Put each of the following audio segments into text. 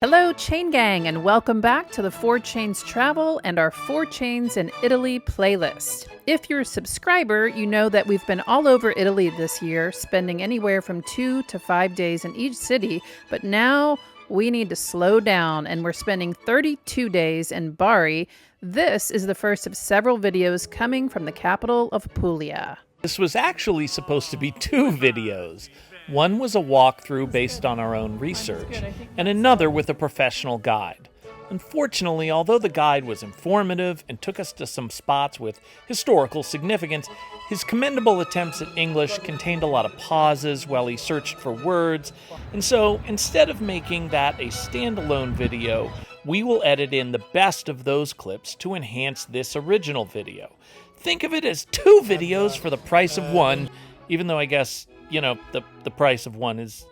Hello, Chain Gang, and welcome back to the 4 Chains Travel and our 4 Chains in Italy playlist. If you're a subscriber, you know that we've been all over Italy this year, spending anywhere from 2 to 5 days in each city, but now we need to slow down, and we're spending 32 days in Bari. This is the first of several videos coming from the capital of Puglia. This was actually supposed to be 2 videos. One was a walkthrough based on our own research, and another with a professional guide. Unfortunately, although the guide was informative and took us to some spots with historical significance, his commendable attempts at English contained a lot of pauses while he searched for words, and so instead of making that a standalone video, we will edit in the best of those clips to enhance this original video. Think of it as 2 videos for the price of one, even though I guess, you know, the price of one is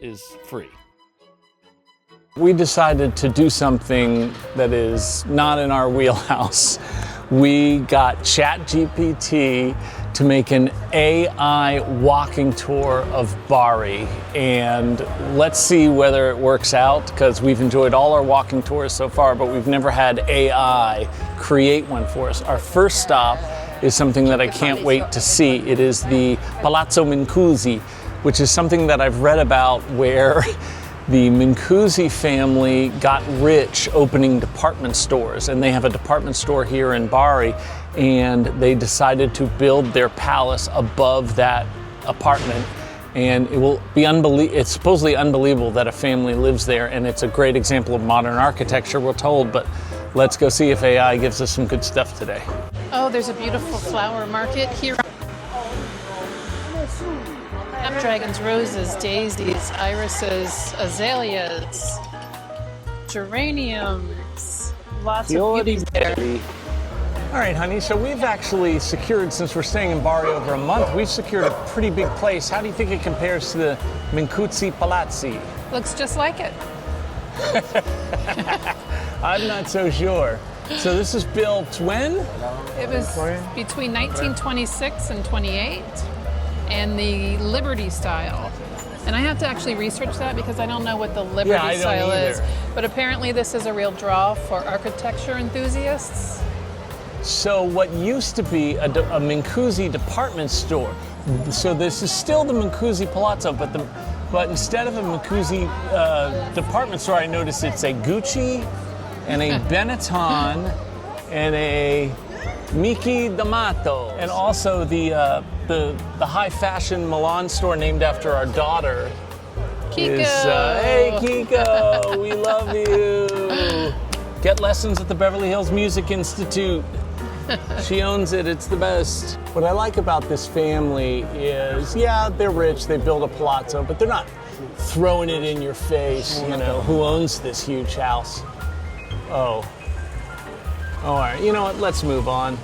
free. We decided to do something that is not in our wheelhouse. We got ChatGPT to make an AI walking tour of Bari, and let's see whether it works out, because we've enjoyed all our walking tours so far, but we've never had AI create one for us. Our first stop is something that I can't wait to see. It is the Palazzo Mincusi, which is something that I've read about, where the Mincusi family got rich opening department stores, and they have a department store here in Bari, and they decided to build their palace above that apartment, and it will be it's supposedly unbelievable that a family lives there, and it's a great example of modern architecture, we're told. But let's go see if AI gives us some good stuff today. Oh, there's a beautiful flower market here. Snapdragons, roses, daisies, irises, azaleas, geraniums, lots of beauty there. All right, honey, so we've actually secured, since we're staying in Bari over a month, we've secured a pretty big place. How do you think it compares to the Mincusi Palazzi? Looks just like it. I'm not so sure. So this is built when? It was between 1926 and 28. And the Liberty style. And I have to actually research that because I don't know what the Liberty style is. But apparently this is a real draw for architecture enthusiasts. So what used to be a Mincusi department store, so this is still the Mincusi Palazzo, but instead of a Mincusi department store, I noticed it's a Gucci and a Benetton and a Mickey D'Amato, and also the high fashion Milan store named after our daughter. Kiko! Hey Kiko, we love you. Get lessons at the Beverly Hills Music Institute. She owns it, it's the best. What I like about this family is, yeah, they're rich, they build a palazzo, but they're not throwing it in your face, you know, who owns this huge house. Oh, all right, you know what, let's move on.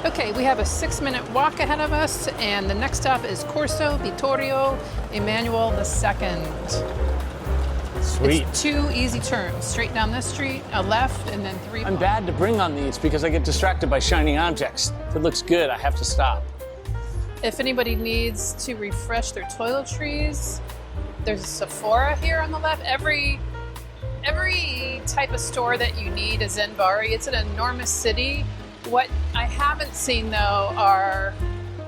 Okay, we have a 6-minute walk ahead of us, and the next stop is Corso Vittorio Emanuele II. Sweet. It's 2 easy turns, straight down this street, a left, and then 3. I'm bad to bring on these because I get distracted by shiny objects. If it looks good, I have to stop. If anybody needs to refresh their toiletries, there's a Sephora here on the left. Every type of store that you need is in Bari. It's an enormous city. What I haven't seen, though, are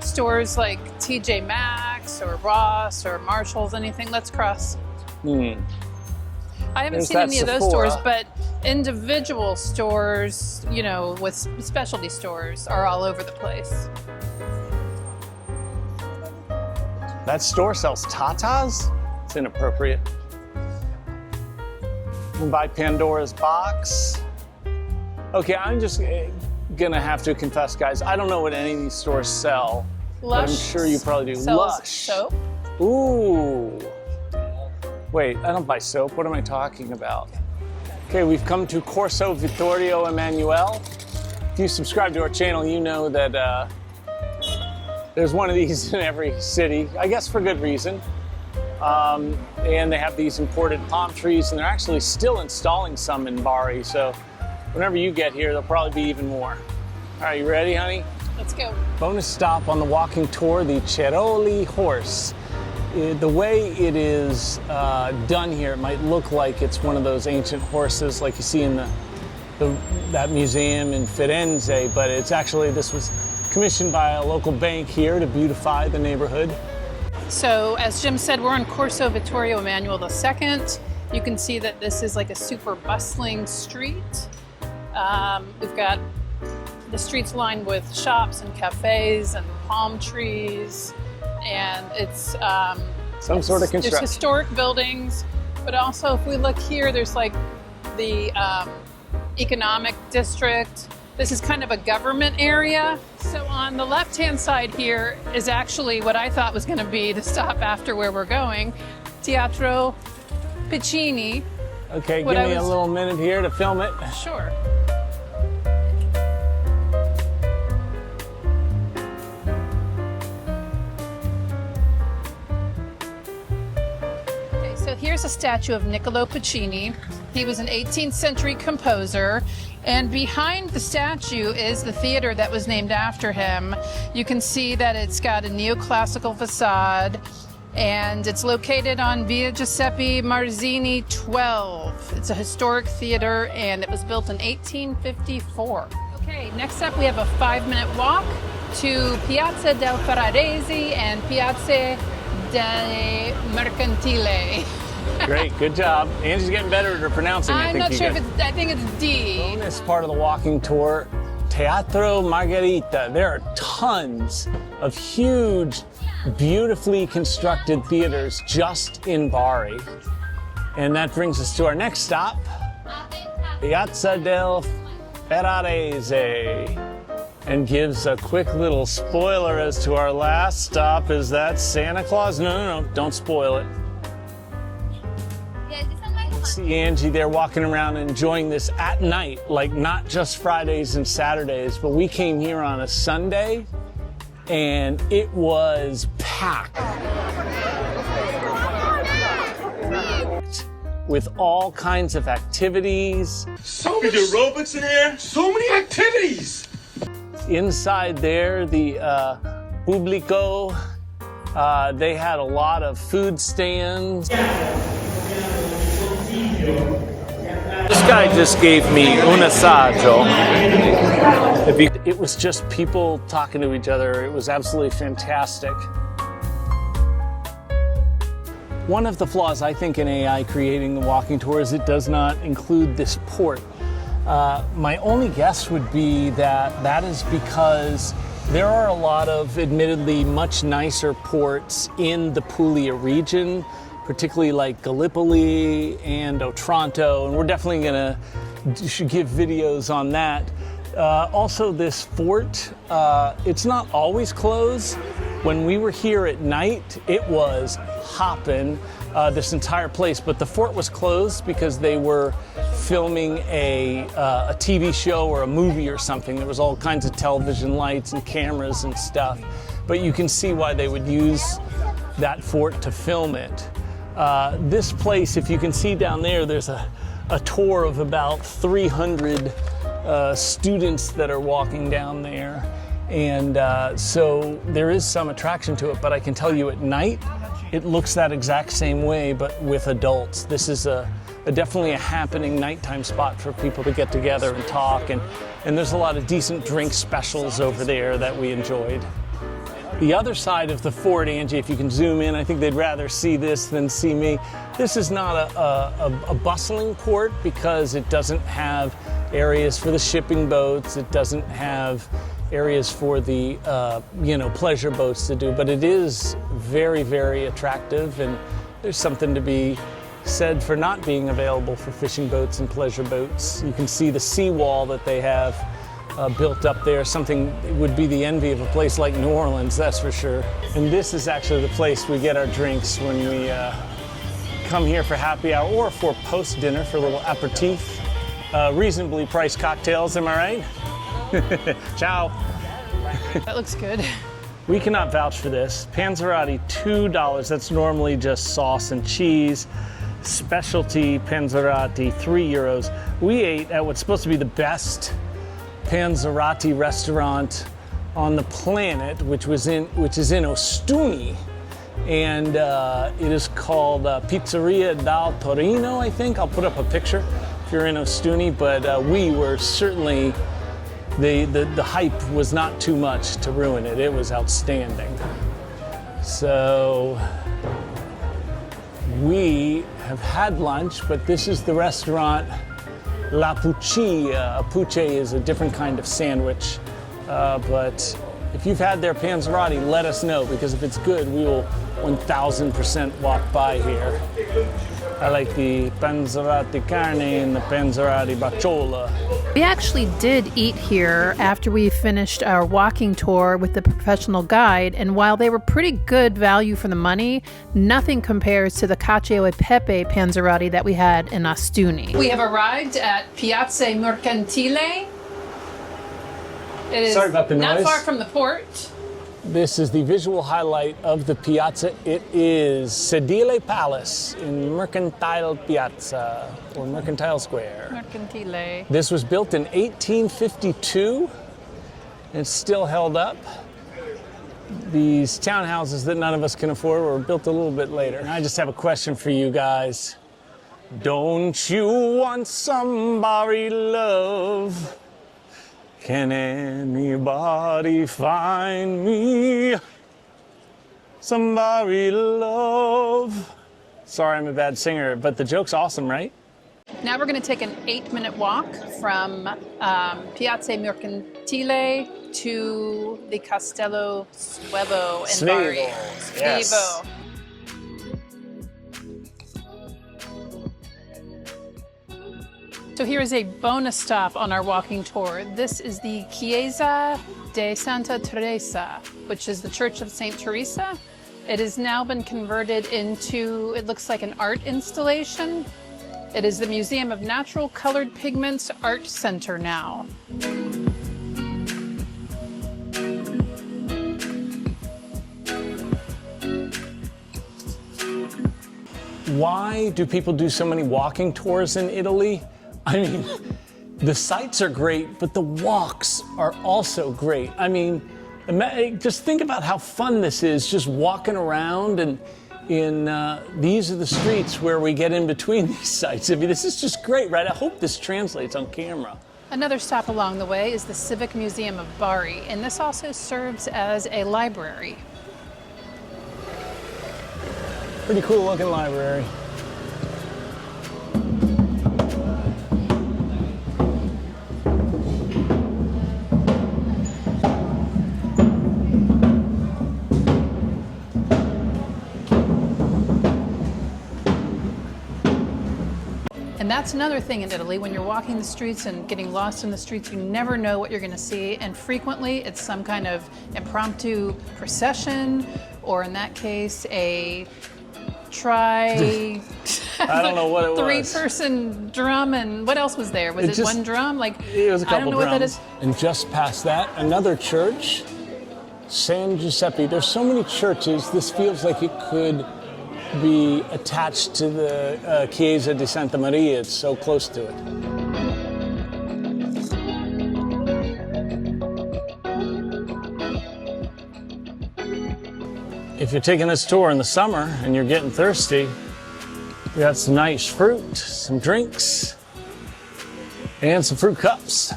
stores like TJ Maxx or Ross or Marshall's, anything. Let's cross. I haven't seen any of those stores, but individual stores, you know, with specialty stores are all over the place. That store sells tatas? It's inappropriate. We'll buy Pandora's box. Okay, I'm just gonna have to confess, guys, I don't know what any of these stores sell. Lush, but I'm sure you probably do. Lush soap. Ooh. Wait, I don't buy soap. What am I talking about? Okay, we've come to Corso Vittorio Emanuele. If you subscribe to our channel, you know that there's one of these in every city, I guess for good reason. And they have these imported palm trees, and they're actually still installing some in Bari, so whenever you get here, there'll probably be even more. All right, you ready, honey? Let's go. Bonus stop on the walking tour, the Ceroli horse. The way it is done here, it might look like it's one of those ancient horses like you see in that museum in Firenze, but it's actually, this was commissioned by a local bank here to beautify the neighborhood. So as Jim said, we're on Corso Vittorio Emanuele II. You can see that this is like a super bustling street. We've got the streets lined with shops and cafes and palm trees, and it's some sort of construction. There's historic buildings, but also if we look here, there's like the economic district. This is kind of a government area. So on the left-hand side here is actually what I thought was going to be the stop after where we're going, Teatro Piccini. Okay, give me a little minute here to film it. Sure. Okay, so here's a statue of Niccolo Piccini. He was an 18th century composer, and behind the statue is the theater that was named after him. You can see that it's got a neoclassical facade, and it's located on Via Giuseppe Mazzini 12. It's a historic theater, and it was built in 1854. Okay, next up we have a 5-minute walk to Piazza del Ferraresi and Piazza del Mercantile. Great, good job. Angie's getting better at pronouncing. I'm not sure if it's, I think it's D. Bonus part of the walking tour, Teatro Margherita. There are tons of huge, beautifully constructed theaters just in Bari. And that brings us to our next stop, Piazza del Ferraresi. And gives a quick little spoiler as to our last stop. Is that Santa Claus? No, don't spoil it. See Angie there walking around enjoying this at night, like not just Fridays and Saturdays, but we came here on a Sunday and it was packed with all kinds of activities. So many aerobics in here, so many activities. Inside there, the Pubblico, they had a lot of food stands. This guy just gave me un assaggio. It was just people talking to each other. It was absolutely fantastic. One of the flaws, I think, in AI creating the walking tour is it does not include this port. My only guess would be that that is because there are a lot of admittedly much nicer ports in the Puglia region, particularly like Gallipoli and Otranto, and we're definitely gonna give videos on that. Also this fort, it's not always closed. When we were here at night, it was hopping, this entire place, but the fort was closed because they were filming a TV show or a movie or something. There was all kinds of television lights and cameras and stuff, but you can see why they would use that fort to film it. This place, if you can see down there, there's a tour of about 300 students that are walking down there. And so there is some attraction to it, but I can tell you at night, it looks that exact same way, but with adults. This is definitely a happening nighttime spot for people to get together and talk. And there's a lot of decent drink specials over there that we enjoyed. The other side of the fort, Angie, if you can zoom in, I think they'd rather see this than see me. This is not a bustling port because it doesn't have areas for the shipping boats. It doesn't have areas for the pleasure boats to do, but it is very, very attractive, and there's something to be said for not being available for fishing boats and pleasure boats. You can see the seawall that they have built up there, something that would be the envy of a place like New Orleans, that's for sure. And this is actually the place we get our drinks when we come here for happy hour or for post-dinner for a little aperitif. Reasonably priced cocktails, am I right? Ciao. That looks good. We cannot vouch for this. Panzerotti, $2. That's normally just sauce and cheese. Specialty Panzerotti, €3. We ate at what's supposed to be the best Panzerotti restaurant on the planet, which is in Ostuni. and it is called Pizzeria dal Torino, I think. I'll put up a picture if you're in Ostuni, but we were certainly, the hype was not too much to ruin it. It was outstanding. So we have had lunch, but this is the restaurant La Puccia. A pucce is a different kind of sandwich, but if you've had their panzerotti, let us know, because if it's good, we will 1000% walk by here. I like the panzerotti carne and the panzerotti bacciola. We actually did eat here after we finished our walking tour with the professional guide, and while they were pretty good value for the money, nothing compares to the cacio e pepe panzerotti that we had in Ostuni. We have arrived at Piazza Mercantile. It is Sorry about the not noise. far from the port. This is the visual highlight of the piazza. It is Sedile Palace in Mercantile Piazza, or Mercantile Square. Mercantile. This was built in 1852, and it's still held up. These townhouses that none of us can afford were built a little bit later. And I just have a question for you guys. Don't you want somebody love? Can anybody find me somebody love? Sorry, I'm a bad singer, but the joke's awesome, right? Now we're going to take an 8-minute walk from Piazza Mercantile to the Castello Svevo in Bari. Yes. Svevo. So here is a bonus stop on our walking tour. This is the Chiesa de Santa Teresa, which is the Church of St. Teresa. It has now been converted into, it looks like an art installation. It is the Museum of Natural Colored Pigments Art Center now. Why do people do so many walking tours in Italy? I mean, the sights are great, but the walks are also great. I mean, just think about how fun this is, just walking around, and these are the streets where we get in between these sites. I mean, this is just great, right? I hope this translates on camera. Another stop along the way is the Civic Museum of Bari, and this also serves as a library. Pretty cool looking library. And that's another thing in Italy. When you're walking the streets and getting lost in the streets, you never know what you're going to see. And frequently it's some kind of impromptu procession, or in that case, a I don't know what it was. 3-person drum, and what else was there? Was it one drum? Like, it was a couple I don't know drums. what that is. And just past that, another church, San Giuseppe. There's so many churches, this feels like it could be attached to the Chiesa di Santa Maria. It's so close to it. If you're taking this tour in the summer and you're getting thirsty, we got some nice fruit, some drinks, and some fruit cups.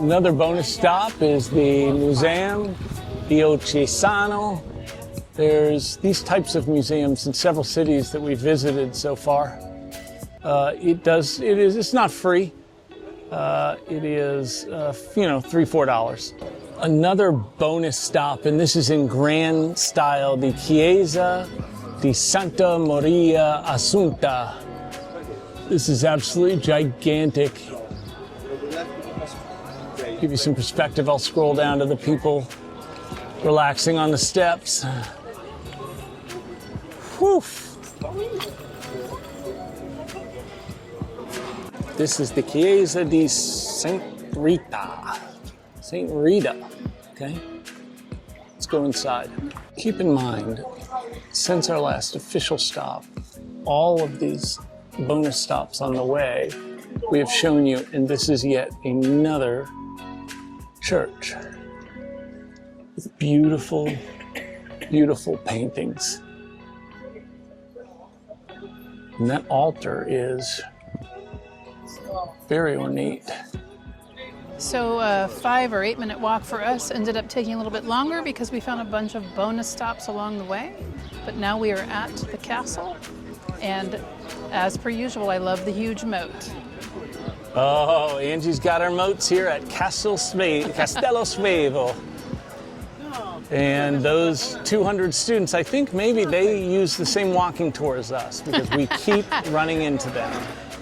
Another bonus stop is the Museum Diocesano. There's these types of museums in several cities that we've visited so far. It's not free. It is, $3-4. Another bonus stop, and this is in grand style, the Chiesa di Santa Maria Assunta. This is absolutely gigantic. Give you some perspective, I'll scroll down to the people relaxing on the steps. Whew. This is the Chiesa di Saint Rita. Saint Rita, okay? Let's go inside. Keep in mind, since our last official stop, all of these bonus stops on the way, we have shown you, and this is yet another church with beautiful Beautiful paintings. And that altar is very ornate. So a 5 or 8 minute walk for us ended up taking a little bit longer because we found a bunch of bonus stops along the way. But now we are at the castle, and as per usual, I love the huge moat. Oh, Angie's got our moats here at Castello Svevo. And those 200 students, I think maybe they use the same walking tour as us because we keep running into them.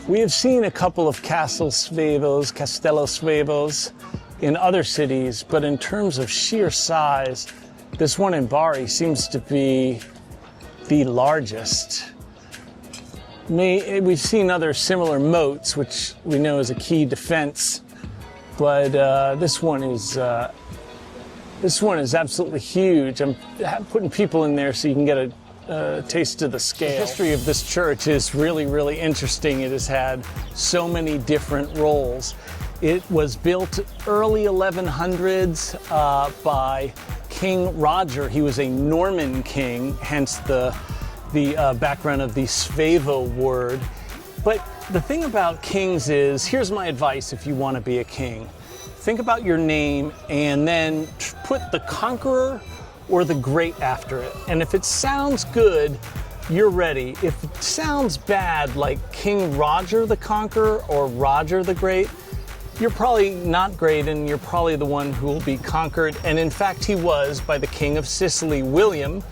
We have seen a couple of Castello Svevos in other cities, but in terms of sheer size, this one in Bari seems to be the largest. We've seen other similar moats, which we know is a key defense, but this one is absolutely huge. I'm putting people in there so you can get a taste of the scale. The history of this church is really, really interesting. It has had so many different roles. It was built early 1100s by King Roger. He was a Norman king, hence the background of the Svevo word. But the thing about kings is, here's my advice if you want to be a king. Think about your name and then put the conqueror or the great after it. And if it sounds good, you're ready. If it sounds bad, like King Roger the Conqueror or Roger the Great, you're probably not great and you're probably the one who will be conquered. And in fact, he was by the King of Sicily, William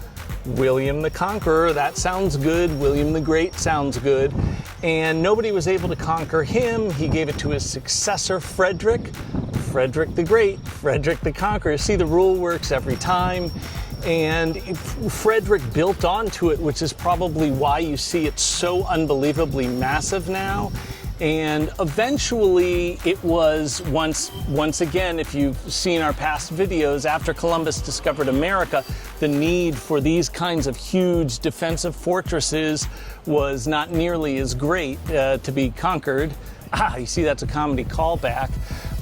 the Conqueror. That sounds good. William the Great sounds good. And nobody was able to conquer him. He gave it to his successor, Frederick the Great, Frederick the Conqueror. See, the rule works every time. And Frederick built onto it, which is probably why you see it so unbelievably massive now. And eventually it was once again, if you've seen our past videos, after Columbus discovered America, the need for these kinds of huge defensive fortresses was not nearly as great to be conquered. You see, that's a comedy callback.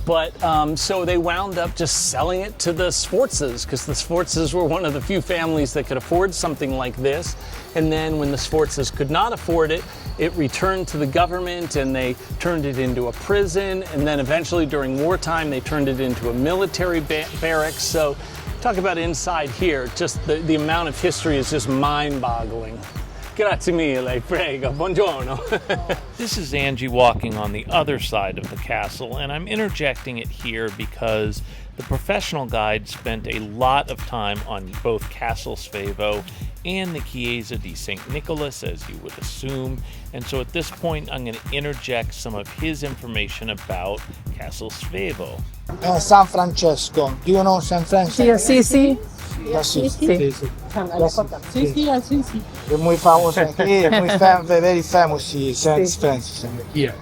But so they wound up just selling it to the Sforzas, because the Sforzas were one of the few families that could afford something like this. And then when the Sforzas could not afford it, it returned to the government and they turned it into a prison. And then eventually during wartime, they turned it into a military barracks. So talk about inside here, just the amount of history is just mind-boggling. Grazie mille, prego, buongiorno. This is Angie walking on the other side of the castle, and I'm interjecting it here because the professional guide spent a lot of time on both Castle Svevo and the Chiesa di St. Nicholas, as you would assume. And so at this point, I'm going to interject some of his information about Castle Svevo. San Francesco. Do you know San Francesco? Sí. È muy famous here, very famous Saint Francis here.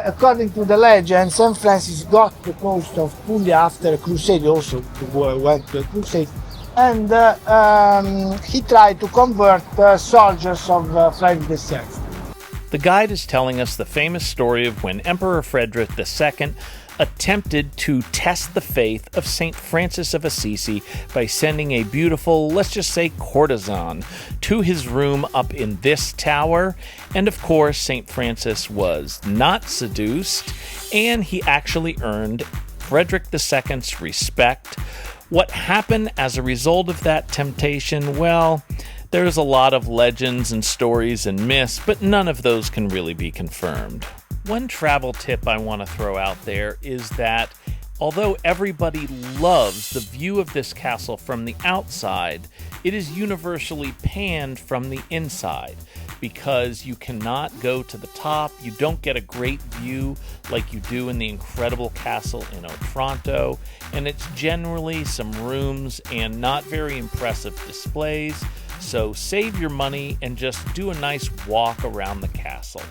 According to the legend, Saint Francis got the coast of Puglia after a crusade, also went to a crusade, and he tried to convert soldiers of Frederick II. The guide is telling us the famous story of when Emperor Frederick II attempted to test the faith of St. Francis of Assisi by sending a beautiful, let's just say courtesan, to his room up in this tower. And of course, St. Francis was not seduced, and he actually earned Frederick II's respect. What happened as a result of that temptation? Well, there's a lot of legends and stories and myths, but none of those can really be confirmed. One travel tip I want to throw out there is that although everybody loves the view of this castle from the outside, it is universally panned from the inside because you cannot go to the top. You don't get a great view like you do in the incredible castle in Otranto, and it's generally some rooms and not very impressive displays. So save your money and just do a nice walk around the castle.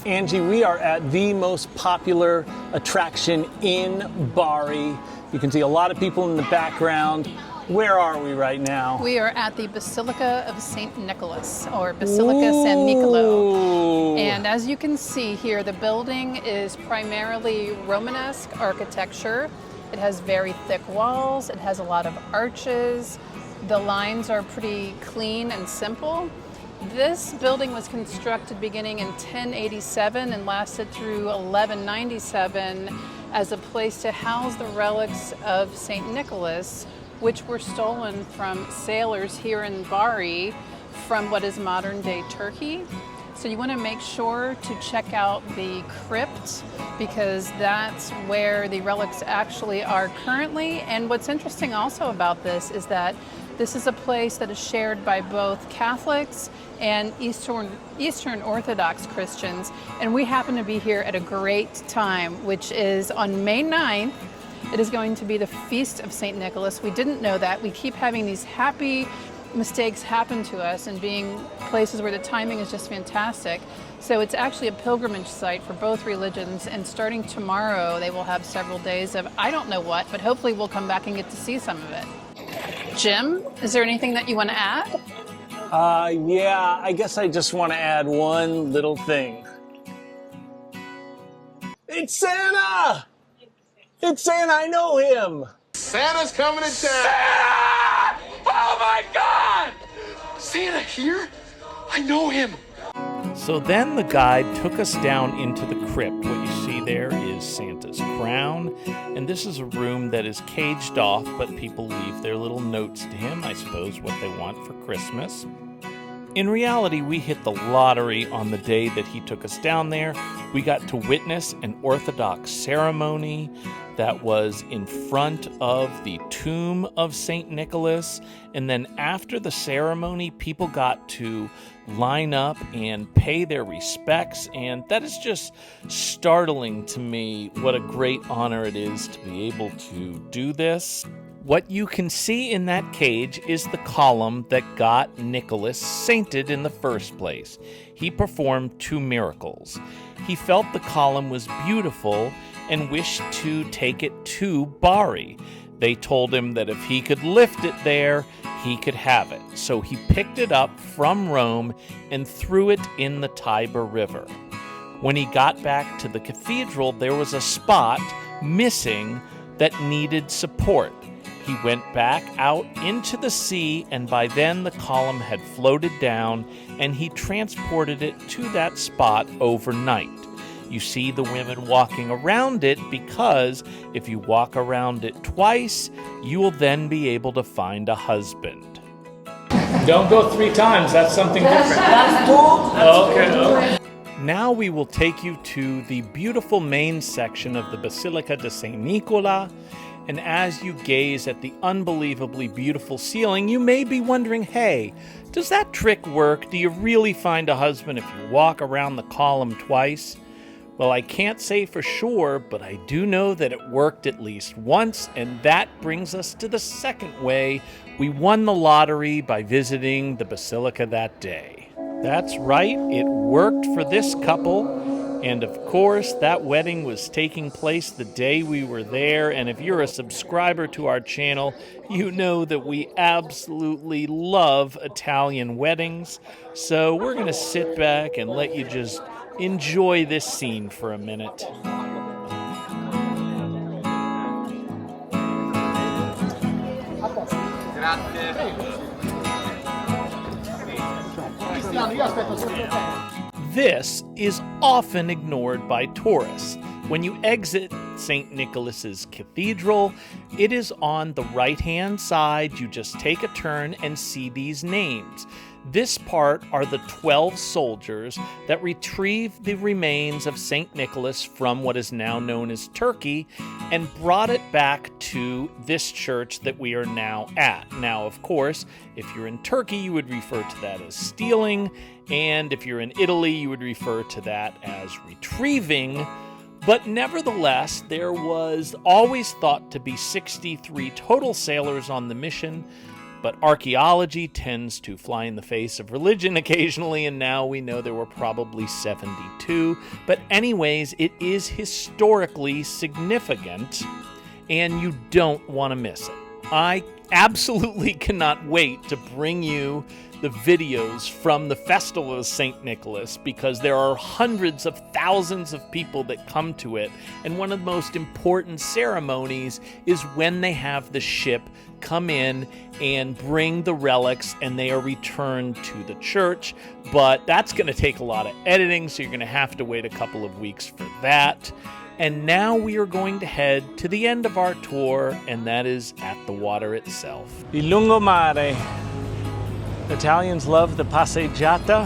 Angie, we are at the most popular attraction in Bari. You can see a lot of people in the background. Where are we right now? We are at the Basilica of St. Nicholas, or Basilica San Nicolo. And as you can see here, the building is primarily Romanesque architecture. It has very thick walls, it has a lot of arches, The lines are pretty clean and simple. This building was constructed beginning in 1087 and lasted through 1197 as a place to house the relics of St. Nicholas, which were stolen from sailors here in Bari from what is modern-day Turkey. So you want to make sure to check out the crypt because that's where the relics actually are currently. And what's interesting also about this is that this is a place that is shared by both Catholics and Eastern Orthodox Christians. And we happen to be here at a great time, which is on May 9th. It is going to be the Feast of St. Nicholas. We didn't know that. We keep having these happy mistakes happen to us and being places where the timing is just fantastic. So it's actually a pilgrimage site for both religions, and starting tomorrow they will have several days of I don't know what, but hopefully we'll come back and get to see some of it. Jim, is there anything that you want to add? Yeah, I guess I just want to add one little thing. It's Santa! It's Santa, I know him! Santa's coming to town! Oh my God! Santa here? I know him. So then the guide took us down into the crypt. What you see there is Santa's crown, and this is a room that is caged off, but people leave their little notes to him, I suppose what they want for Christmas. In reality, we hit the lottery on the day that he took us down there. We got to witness an Orthodox ceremony that was in front of the tomb of St. Nicholas. And then after the ceremony, people got to line up and pay their respects. And that is just startling to me what a great honor it is to be able to do this. What you can see in that cage is the column that got Nicholas sainted in the first place. He performed 2 miracles. He felt the column was beautiful and wished to take it to Bari. They told him that if he could lift it there, he could have it. So he picked it up from Rome and threw it in the Tiber River. When he got back to the cathedral, there was a spot missing that needed support. He went back out into the sea, and by then the column had floated down, and he transported it to that spot overnight. You see the women walking around it because if you walk around it twice, you will then be able to find a husband. Don't go 3 times, that's something different. Okay. Now we will take you to the beautiful main section of the Basilica de St. Nicola. And as you gaze at the unbelievably beautiful ceiling, you may be wondering, hey, does that trick work? Do you really find a husband if you walk around the column twice? Well, I can't say for sure, but I do know that it worked at least once, and that brings us to the second way we won the lottery by visiting the Basilica that day. That's right, it worked for this couple. And of course, that wedding was taking place the day we were there. And if you're a subscriber to our channel, you know that we absolutely love Italian weddings. So we're going to sit back and let you just enjoy this scene for a minute. This is often ignored by tourists. When you exit St. Nicholas's Cathedral, it is on the right-hand side. You just take a turn and see these names. This part are the 12 soldiers that retrieved the remains of St. Nicholas from what is now known as Turkey and brought it back to this church that we are now at. Now, of course, if you're in Turkey, you would refer to that as stealing, and if you're in Italy, you would refer to that as retrieving. But nevertheless, there was always thought to be 63 total sailors on the mission. But archaeology tends to fly in the face of religion occasionally, and now we know there were probably 72. But anyways, it is historically significant, and you don't want to miss it. I absolutely cannot wait to bring you the videos from the Festival of St. Nicholas because there are hundreds of thousands of people that come to it, and one of the most important ceremonies is when they have the ship come in and bring the relics and they are returned to the church. But that's going to take a lot of editing, so you're going to have to wait a couple of weeks for that. And now we are going to head to the end of our tour, and that is at the water itself. Il lungomare. Italians love the passeggiata.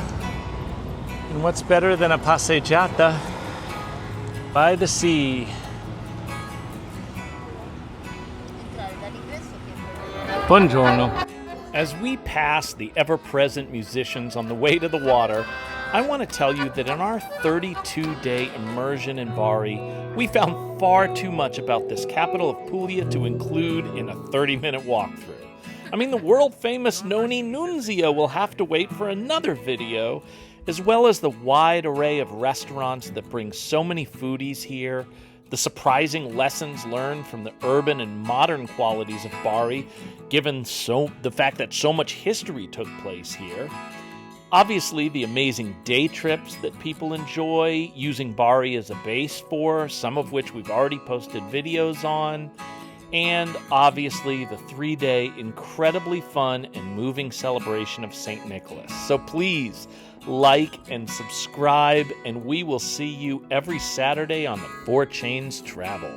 And what's better than a passeggiata by the sea? Buongiorno. As we pass the ever-present musicians on the way to the water, I want to tell you that in our 32-day immersion in Bari, we found far too much about this capital of Puglia to include in a 30-minute walkthrough. I mean, the world-famous Noni Nunzio will have to wait for another video, as well as the wide array of restaurants that bring so many foodies here, the surprising lessons learned from the urban and modern qualities of Bari, given the fact that so much history took place here. Obviously, the amazing day trips that people enjoy, using Bari as a base for, some of which we've already posted videos on. And obviously, the 3-day incredibly fun and moving celebration of St. Nicholas. So please, like and subscribe, and we will see you every Saturday on the 4 Chains Travel.